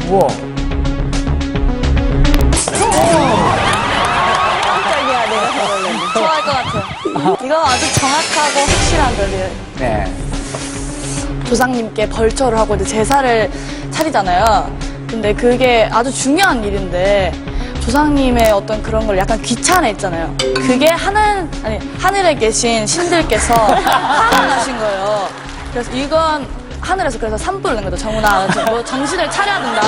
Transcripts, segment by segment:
우와. 깜짝이야, 내가 저걸로. 좋아할 것 같아요. 이거 아주 정확하고 확실한 글이에요. 네. 조상님께 벌초를 하고 이제 제사를 차리잖아요. 근데 그게 아주 중요한 일인데 조상님의 어떤 그런 걸 약간 귀찮아했잖아요. 그게 하늘에 계신 신들께서 화가 나신 거예요. 그래서 이건 하늘에서 그래서 산불을 낸 거죠. 정훈아, 뭐 정신을 차려야 된다.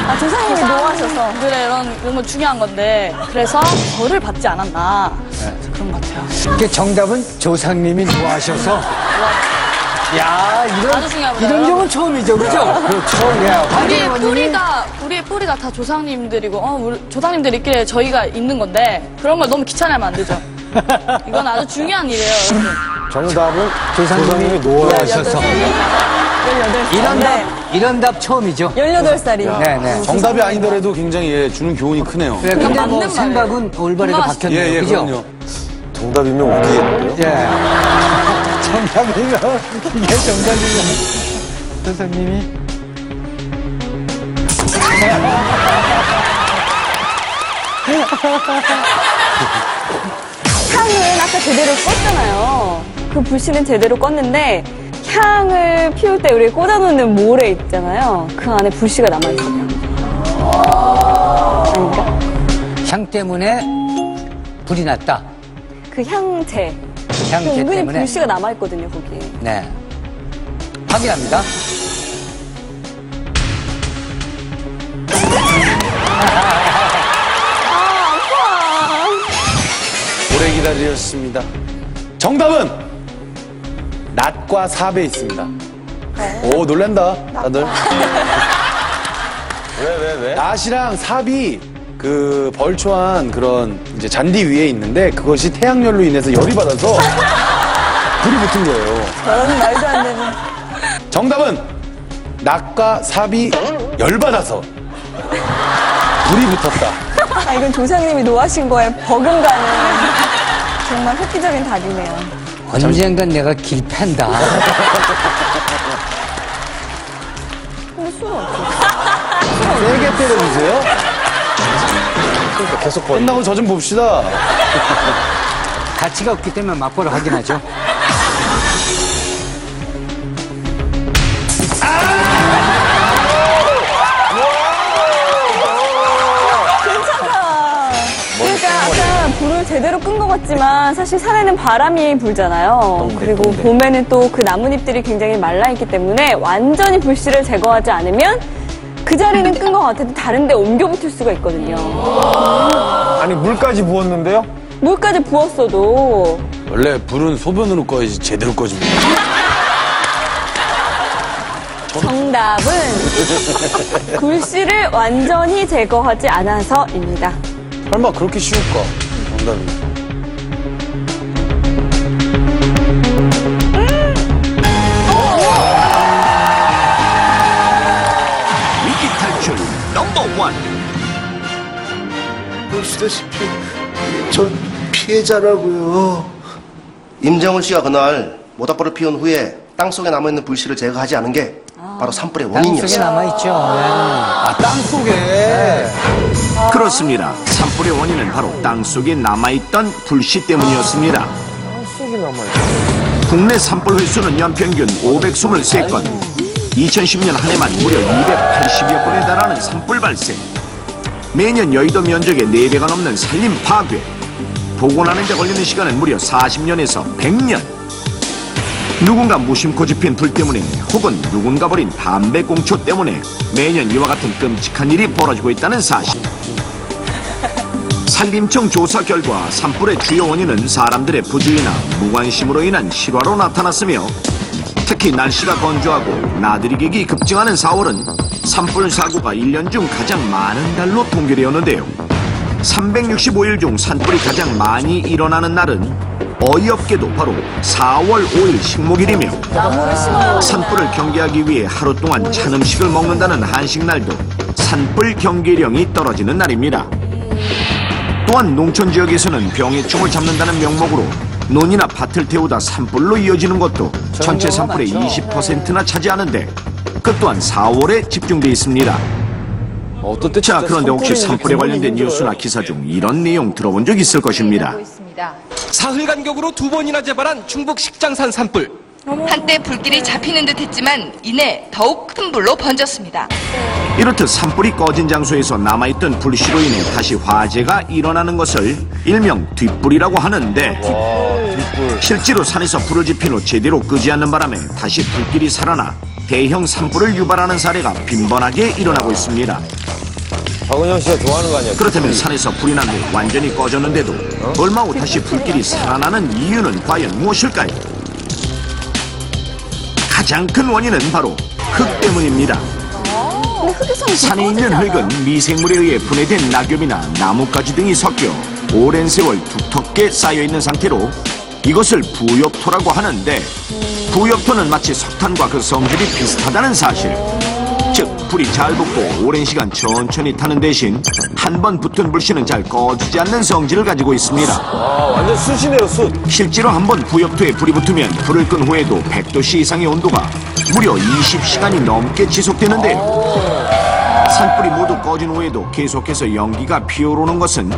아, 조상님이 노하셔서. 그래, 이런 건 중요한 건데. 그래서 벌을 받지 않았나. 네. 그런 것 같아요. 이게 정답은 조상님이 노하셔서. 야, 아주 중요하다. 이런 경우는 처음이죠, 그죠? 그렇죠. 예. 우리의 뿌리가 다 조상님들이고, 우리 조상님들 있길래 저희가 있는 건데, 그런 걸 너무 귀찮아하면 안 되죠. 이건 아주 중요한 일이에요, 여러분. 정답은 조상님이 노하셔서. 18살. 이런 답 처음이죠. 18살이. 네네. 정답이 아니더라도 굉장히 주는 교훈이 크네요. 그래, 근데 뭐 맞는 생각은 올바르게 박혔네요. 예, 그죠? 그럼요. 정답이면 웃기겠는데요? 예. 정답이면, 이게 정답이면. 조상님이. 향은 아까 제대로 껐잖아요. 그 불씨는 제대로 껐는데 향을 피울 때 우리 꽂아놓는 모래 있잖아요. 그 안에 불씨가 남아있어요. 아닌가? 향 때문에 불이 났다. 그 향재. 향재 은근히 때문에. 불씨가 남아있거든요, 거기에. 네. 확인합니다. 오래 기다리셨습니다. 정답은 낫과 삽에 있습니다. 오, 놀란다, 다들. 왜? 낫이랑 삽이 그 벌초한 그런 이제 잔디 위에 있는데 그것이 태양열로 인해서 열이 받아서 불이 붙은 거예요. 저런 말도 안 되는. 정답은 낫과 삽이 열받아서 불이 붙었다. 아, 이건 조상님이 노하신 거에 버금가는 정말 획기적인 답이네요. 언젠간 내가 길 팬다. 근데 술은 없죠. 세게 때려주세요. 그러니까 계속 끝나고 저 좀 봅시다. 가치가 없기 때문에 맞보를 확인하죠. 그러니까 아까 불을 제대로 끈 것 같지만 사실 산에는 바람이 불잖아요. 그리고 봄에는 또 그 나뭇잎들이 굉장히 말라있기 때문에 완전히 불씨를 제거하지 않으면 그 자리는 끈 것 같아도 다른 데 옮겨 붙을 수가 있거든요. 아니 물까지 부었는데요? 물까지 부었어도 원래 불은 소변으로 꺼야지 제대로 꺼집니다. 정답은 불씨를 완전히 제거하지 않아서입니다. 설마 그렇게 쉬울까? 정답이. 위기 탈출 넘버 1. 보시다시피 저 피해자라고요. 임정훈 씨가 그날 모닥불을 피운 후에 땅속에 남아있는 불씨를 제거하지 않은 게 바로 산불의 땅속에 원인이었어요. 남아있죠. 아, 땅속에. 그렇습니다. 산불의 원인은 바로 땅속에 남아있던 불씨 때문이었습니다. 땅속이 남아요. 국내 산불 횟수는 연평균 523건, 2010년 한 해만 무려 280여 건에 달하는 산불 발생. 매년 여의도 면적의 4배가 넘는 산림 파괴. 복원하는 데 걸리는 시간은 무려 40년에서 100년. 누군가 무심코 지핀 불 때문에 혹은 누군가 버린 담배꽁초 때문에 매년 이와 같은 끔찍한 일이 벌어지고 있다는 사실. 산림청 조사 결과 산불의 주요 원인은 사람들의 부주의나 무관심으로 인한 실화로 나타났으며, 특히 날씨가 건조하고 나들이객이 급증하는 4월은 산불 사고가 1년 중 가장 많은 달로 통계되었는데요. 365일 중 산불이 가장 많이 일어나는 날은 어이없게도 바로 4월 5일 식목일이며, 나무를 심어야 산불을 경계하기 위해 하루 동안 찬 음식을 먹는다는 한식날도 산불 경계령이 떨어지는 날입니다. 또한 농촌 지역에서는 병해충을 잡는다는 명목으로 논이나 밭을 태우다 산불로 이어지는 것도 전체 산불의 20%나 차지하는데 그 또한 4월에 집중돼 있습니다. 어떤 때 자, 그런데 혹시 산불에 관련된 뉴스나 기사 중 이런 내용 들어본 적 있을 것입니다. 사흘 간격으로 2번이나 재발한 충북 식장산 산불. 한때 불길이 잡히는 듯 했지만 이내 더욱 큰 불로 번졌습니다. 이렇듯 산불이 꺼진 장소에서 남아있던 불씨로 인해 다시 화재가 일어나는 것을 일명 뒷불이라고 하는데 실제로 산에서 불을 지핀 후 제대로 끄지 않는 바람에 다시 불길이 살아나 대형 산불을 유발하는 사례가 빈번하게 일어나고 있습니다. 박은영 씨가 좋아하는 거 아니야? 그렇다면 산에서 불이 난 후 완전히 꺼졌는데도 얼마 후 다시 불길이 살아나는 이유는 과연 무엇일까요? 가장 큰 원인은 바로 흙 때문입니다. 산에 있는 흙은 미생물에 의해 분해된 낙엽이나 나뭇가지 등이 섞여 오랜 세월 두텁게 쌓여있는 상태로 이것을 부엽토라고 하는데 부엽토는 마치 석탄과 그 성질이 비슷하다는 사실. 즉 불이 잘 붙고 오랜 시간 천천히 타는 대신 한 번 붙은 불씨는 잘 꺼지지 않는 성질을 가지고 있습니다. 완전 숯이네요, 숯. 실제로 한 번 부엽토에 불이 붙으면 불을 끈 후에도 100도씨 이상의 온도가 무려 20시간이 넘게 지속되는데요. 산불이 모두 꺼진 후에도 계속해서 연기가 피어오르는 것은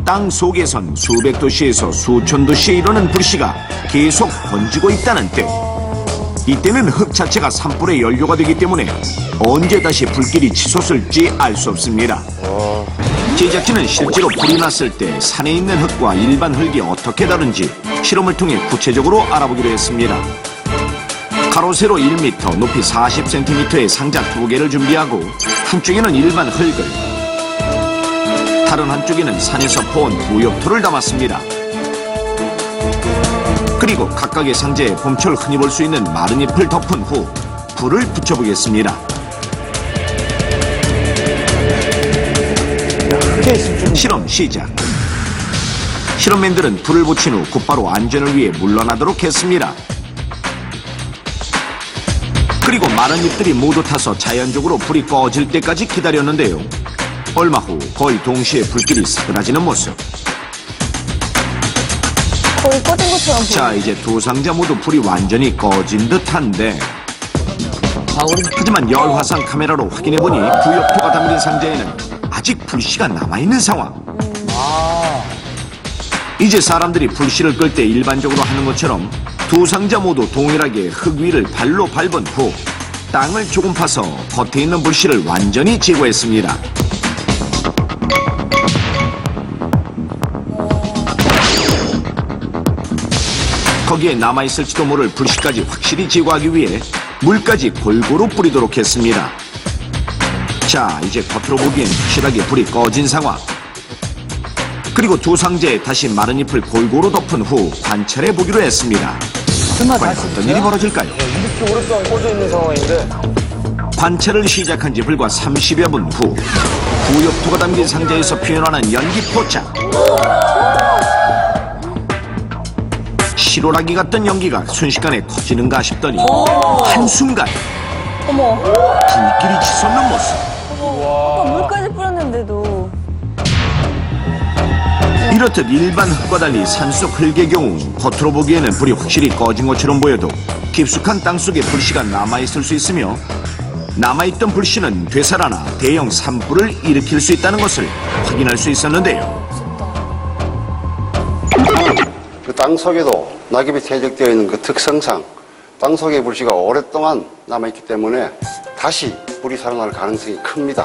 땅 속에선 수백 도씨에서 수천 도씨에 이르는 불씨가 계속 번지고 있다는 뜻. 이때는 흙 자체가 산불의 연료가 되기 때문에 언제 다시 불길이 치솟을지 알 수 없습니다. 제작진은 실제로 불이 났을 때 산에 있는 흙과 일반 흙이 어떻게 다른지 실험을 통해 구체적으로 알아보기로 했습니다. 가로 세로 1m, 높이 40cm의 상자 2개를 준비하고 한쪽에는 일반 흙을, 다른 한쪽에는 산에서 퍼온 부엽토를 담았습니다. 그리고 각각의 상자에 봄철 흔히 볼 수 있는 마른 잎을 덮은 후 불을 붙여보겠습니다. 실험 시작. 실험맨들은 불을 붙인 후 곧바로 안전을 위해 물러나도록 했습니다. 그리고 마른 잎들이 모두 타서 자연적으로 불이 꺼질 때까지 기다렸는데요. 얼마 후 거의 동시에 불길이 사그라지는 모습. 거의 꺼진 것처럼 자, 이제 두 상자 모두 불이 완전히 꺼진 듯한데 하지만 열화상 카메라로 확인해보니 부엽토가 담긴 상자에는 아직 불씨가 남아있는 상황. 이제 사람들이 불씨를 끌 때 일반적으로 하는 것처럼 두 상자 모두 동일하게 흙 위를 발로 밟은 후 땅을 조금 파서 겉에 있는 불씨를 완전히 제거했습니다. 거기에 남아있을지도 모를 불씨까지 확실히 제거하기 위해 물까지 골고루 뿌리도록 했습니다. 자, 이제 겉으로 보기엔 확실하게 불이 꺼진 상황. 그리고 두 상자에 다시 마른 잎을 골고루 덮은 후 관찰해 보기로 했습니다. 과연 어떤 일이 벌어질까요? 이렇게 오랫동안 꺼져 있는 상황인데. 관찰을 시작한 지 불과 30여 분 후 부엽토가 담긴 상자에서 피어나는 연기 포착. 실오라기 같던 연기가 순식간에 커지는가 싶더니 한순간 불길이 치솟는 모습. 아까 물까지 뿌렸는데도. 이렇듯 일반 흙과 달리 산속 흙의 경우 겉으로 보기에는 불이 확실히 꺼진 것처럼 보여도 깊숙한 땅속에 불씨가 남아있을 수 있으며 남아있던 불씨는 되살아나 대형 산불을 일으킬 수 있다는 것을 확인할 수 있었는데요. 그 땅속에도 낙엽이 퇴적되어 있는 그 특성상 땅속의 불씨가 오랫동안 남아있기 때문에 다시 불이 살아날 가능성이 큽니다.